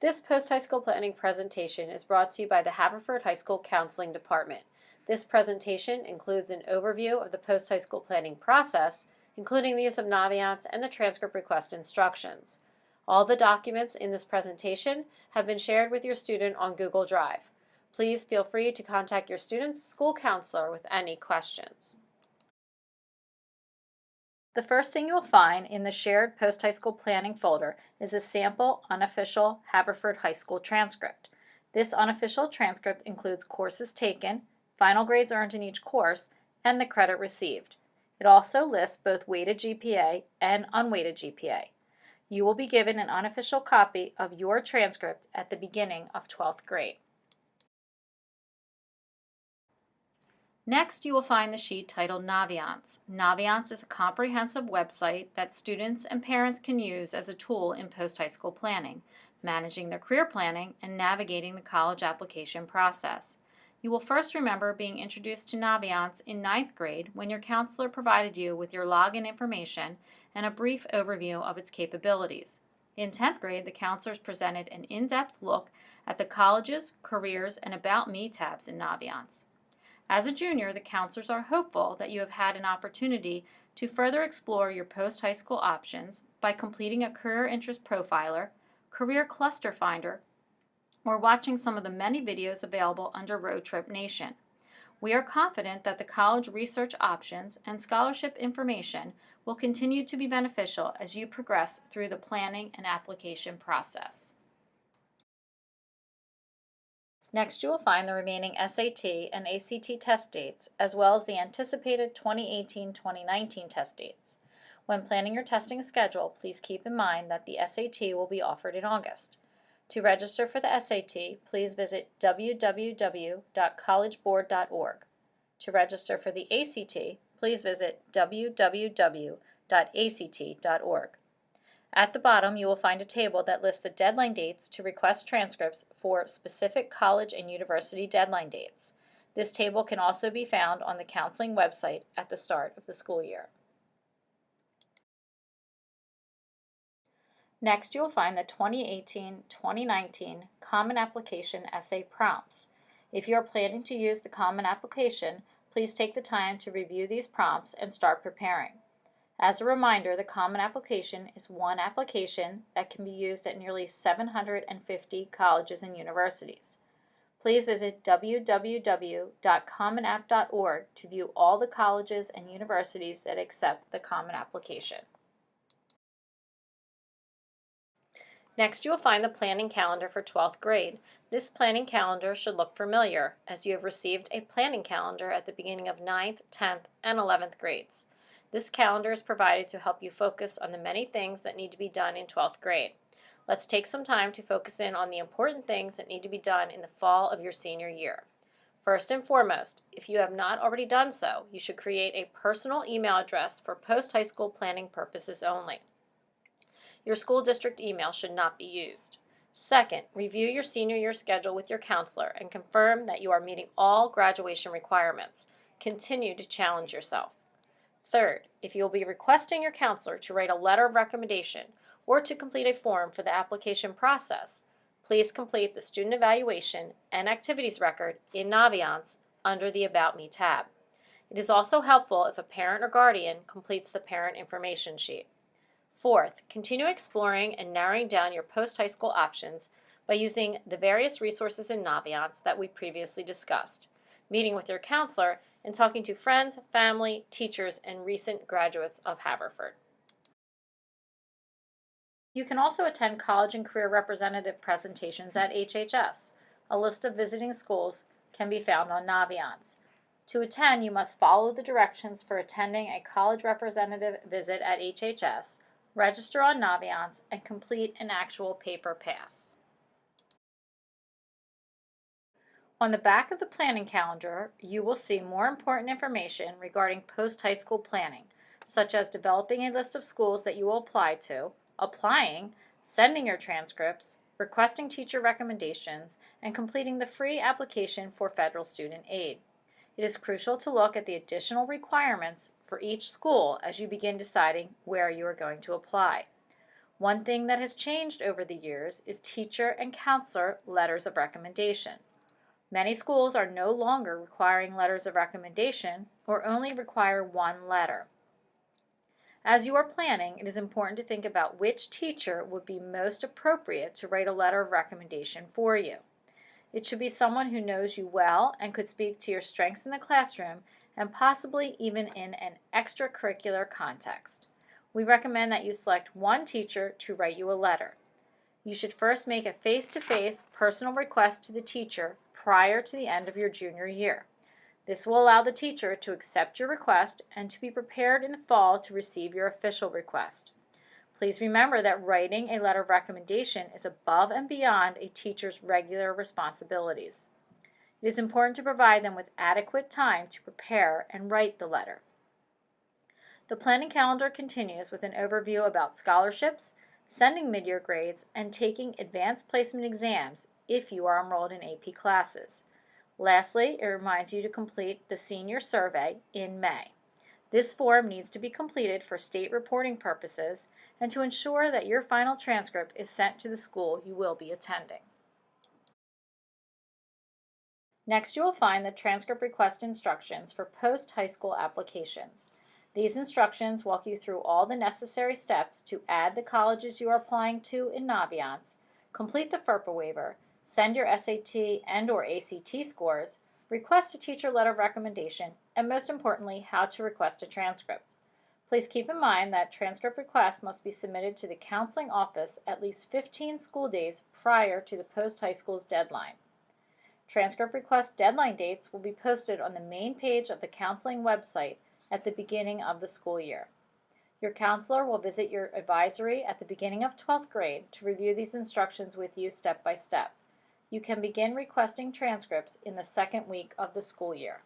This post-high school planning presentation is brought to you by the Haverford High School Counseling Department. This presentation includes an overview of the post-high school planning process, including the use of Naviance and the transcript request instructions. All the documents in this presentation have been shared with your student on Google Drive. Please feel free to contact your student's school counselor with any questions. The first thing you will find in the shared post-high school planning folder is a sample unofficial Haverford High School transcript. This unofficial transcript includes courses taken, final grades earned in each course, and the credit received. It also lists both weighted GPA and unweighted GPA. You will be given an unofficial copy of your transcript at the beginning of 12th grade. Next, you will find the sheet titled Naviance. Naviance is a comprehensive website that students and parents can use as a tool in post-high school planning, managing their career planning, and navigating the college application process. You will first remember being introduced to Naviance in 9th grade when your counselor provided you with your login information and a brief overview of its capabilities. In 10th grade, the counselors presented an in-depth look at the colleges, careers, and About Me tabs in Naviance. As a junior, the counselors are hopeful that you have had an opportunity to further explore your post-high school options by completing a career interest profiler, career cluster finder, or watching some of the many videos available under Road Trip Nation. We are confident that the college research options and scholarship information will continue to be beneficial as you progress through the planning and application process. Next, you will find the remaining SAT and ACT test dates, as well as the anticipated 2018-2019 test dates. When planning your testing schedule, please keep in mind that the SAT will be offered in August. To register for the SAT, please visit www.collegeboard.org. To register for the ACT, please visit www.act.org. At the bottom, you will find a table that lists the deadline dates to request transcripts for specific college and university deadline dates. This table can also be found on the counseling website at the start of the school year. Next, you will find the 2018-2019 Common Application Essay prompts. If you are planning to use the Common Application, please take the time to review these prompts and start preparing. As a reminder, the Common Application is one application that can be used at nearly 750 colleges and universities. Please visit www.commonapp.org to view all the colleges and universities that accept the Common Application. Next, you will find the planning calendar for 12th grade. This planning calendar should look familiar, as you have received a planning calendar at the beginning of 9th, 10th, and 11th grades. This calendar is provided to help you focus on the many things that need to be done in 12th grade. Let's take some time to focus in on the important things that need to be done in the fall of your senior year. First and foremost, if you have not already done so, you should create a personal email address for post-high school planning purposes only. Your school district email should not be used. Second, review your senior year schedule with your counselor and confirm that you are meeting all graduation requirements. Continue to challenge yourself. Third, if you will be requesting your counselor to write a letter of recommendation or to complete a form for the application process, please complete the student evaluation and activities record in Naviance under the About Me tab. It is also helpful if a parent or guardian completes the parent information sheet. Fourth, continue exploring and narrowing down your post-high school options by using the various resources in Naviance that we previously discussed, meeting with your counselor, and talking to friends, family, teachers, and recent graduates of Haverford. You can also attend college and career representative presentations at HHS. A list of visiting schools can be found on Naviance. To attend, you must follow the directions for attending a college representative visit at HHS, register on Naviance, and complete an actual paper pass. On the back of the planning calendar, you will see more important information regarding post-high school planning, such as developing a list of schools that you will apply to, applying, sending your transcripts, requesting teacher recommendations, and completing the free application for federal student aid. It is crucial to look at the additional requirements for each school as you begin deciding where you are going to apply. One thing that has changed over the years is teacher and counselor letters of recommendation. Many schools are no longer requiring letters of recommendation or only require one letter. As you are planning, it is important to think about which teacher would be most appropriate to write a letter of recommendation for you. It should be someone who knows you well and could speak to your strengths in the classroom and possibly even in an extracurricular context. We recommend that you select one teacher to write you a letter. You should first make a face-to-face personal request to the teacher prior to the end of your junior year. This will allow the teacher to accept your request and to be prepared in the fall to receive your official request. Please remember that writing a letter of recommendation is above and beyond a teacher's regular responsibilities. It is important to provide them with adequate time to prepare and write the letter. The planning calendar continues with an overview about scholarships, sending mid-year grades, and taking advanced placement exams if you are enrolled in AP classes. Lastly, it reminds you to complete the senior survey in May. This form needs to be completed for state reporting purposes and to ensure that your final transcript is sent to the school you will be attending. Next, you will find the transcript request instructions for post-high school applications. These instructions walk you through all the necessary steps to add the colleges you are applying to in Naviance, complete the FERPA waiver, send your SAT and/or ACT scores, request a teacher letter of recommendation, and most importantly, how to request a transcript. Please keep in mind that transcript requests must be submitted to the counseling office at least 15 school days prior to the post-high school's deadline. Transcript request deadline dates will be posted on the main page of the counseling website at the beginning of the school year. Your counselor will visit your advisory at the beginning of 12th grade to review these instructions with you step by step. You can begin requesting transcripts in the second week of the school year.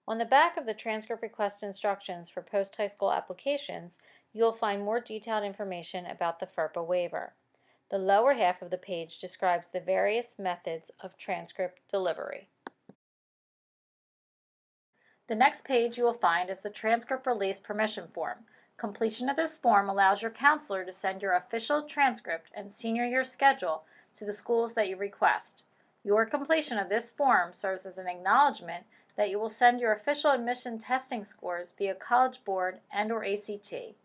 On the back of the transcript request instructions for post-high school applications, you will find more detailed information about the FERPA waiver. The lower half of the page describes the various methods of transcript delivery. The next page you will find is the transcript release permission form. Completion of this form allows your counselor to send your official transcript and senior year schedule to the schools that you request. Your completion of this form serves as an acknowledgement that you will send your official admission testing scores via College Board and/or ACT,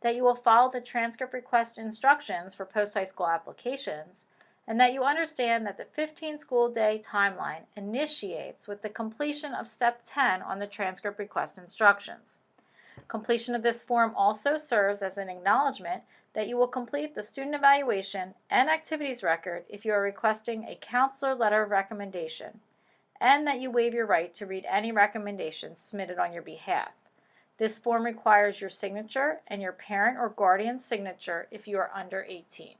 that you will follow the transcript request instructions for post-high school applications, and that you understand that the 15 school day timeline initiates with the completion of Step 10 on the transcript request instructions. Completion of this form also serves as an acknowledgement that you will complete the student evaluation and activities record if you are requesting a counselor letter of recommendation, and that you waive your right to read any recommendations submitted on your behalf. This form requires your signature and your parent or guardian's signature if you are under 18.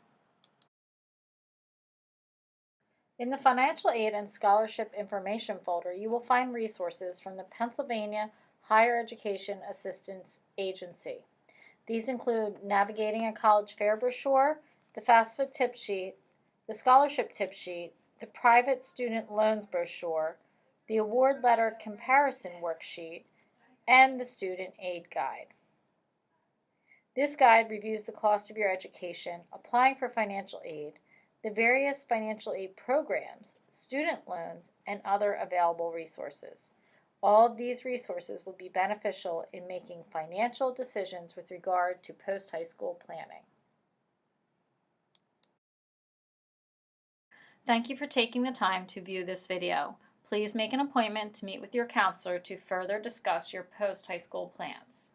In the Financial Aid and Scholarship Information folder, you will find resources from the Pennsylvania Higher Education Assistance Agency. These include Navigating a College Fair brochure, the FAFSA tip sheet, the Scholarship tip sheet, the Private Student Loans brochure, the Award Letter Comparison worksheet, and the Student Aid Guide. This guide reviews the cost of your education, applying for financial aid, the various financial aid programs, student loans, and other available resources. All of these resources will be beneficial in making financial decisions with regard to post-high school planning. Thank you for taking the time to view this video. Please make an appointment to meet with your counselor to further discuss your post-high school plans.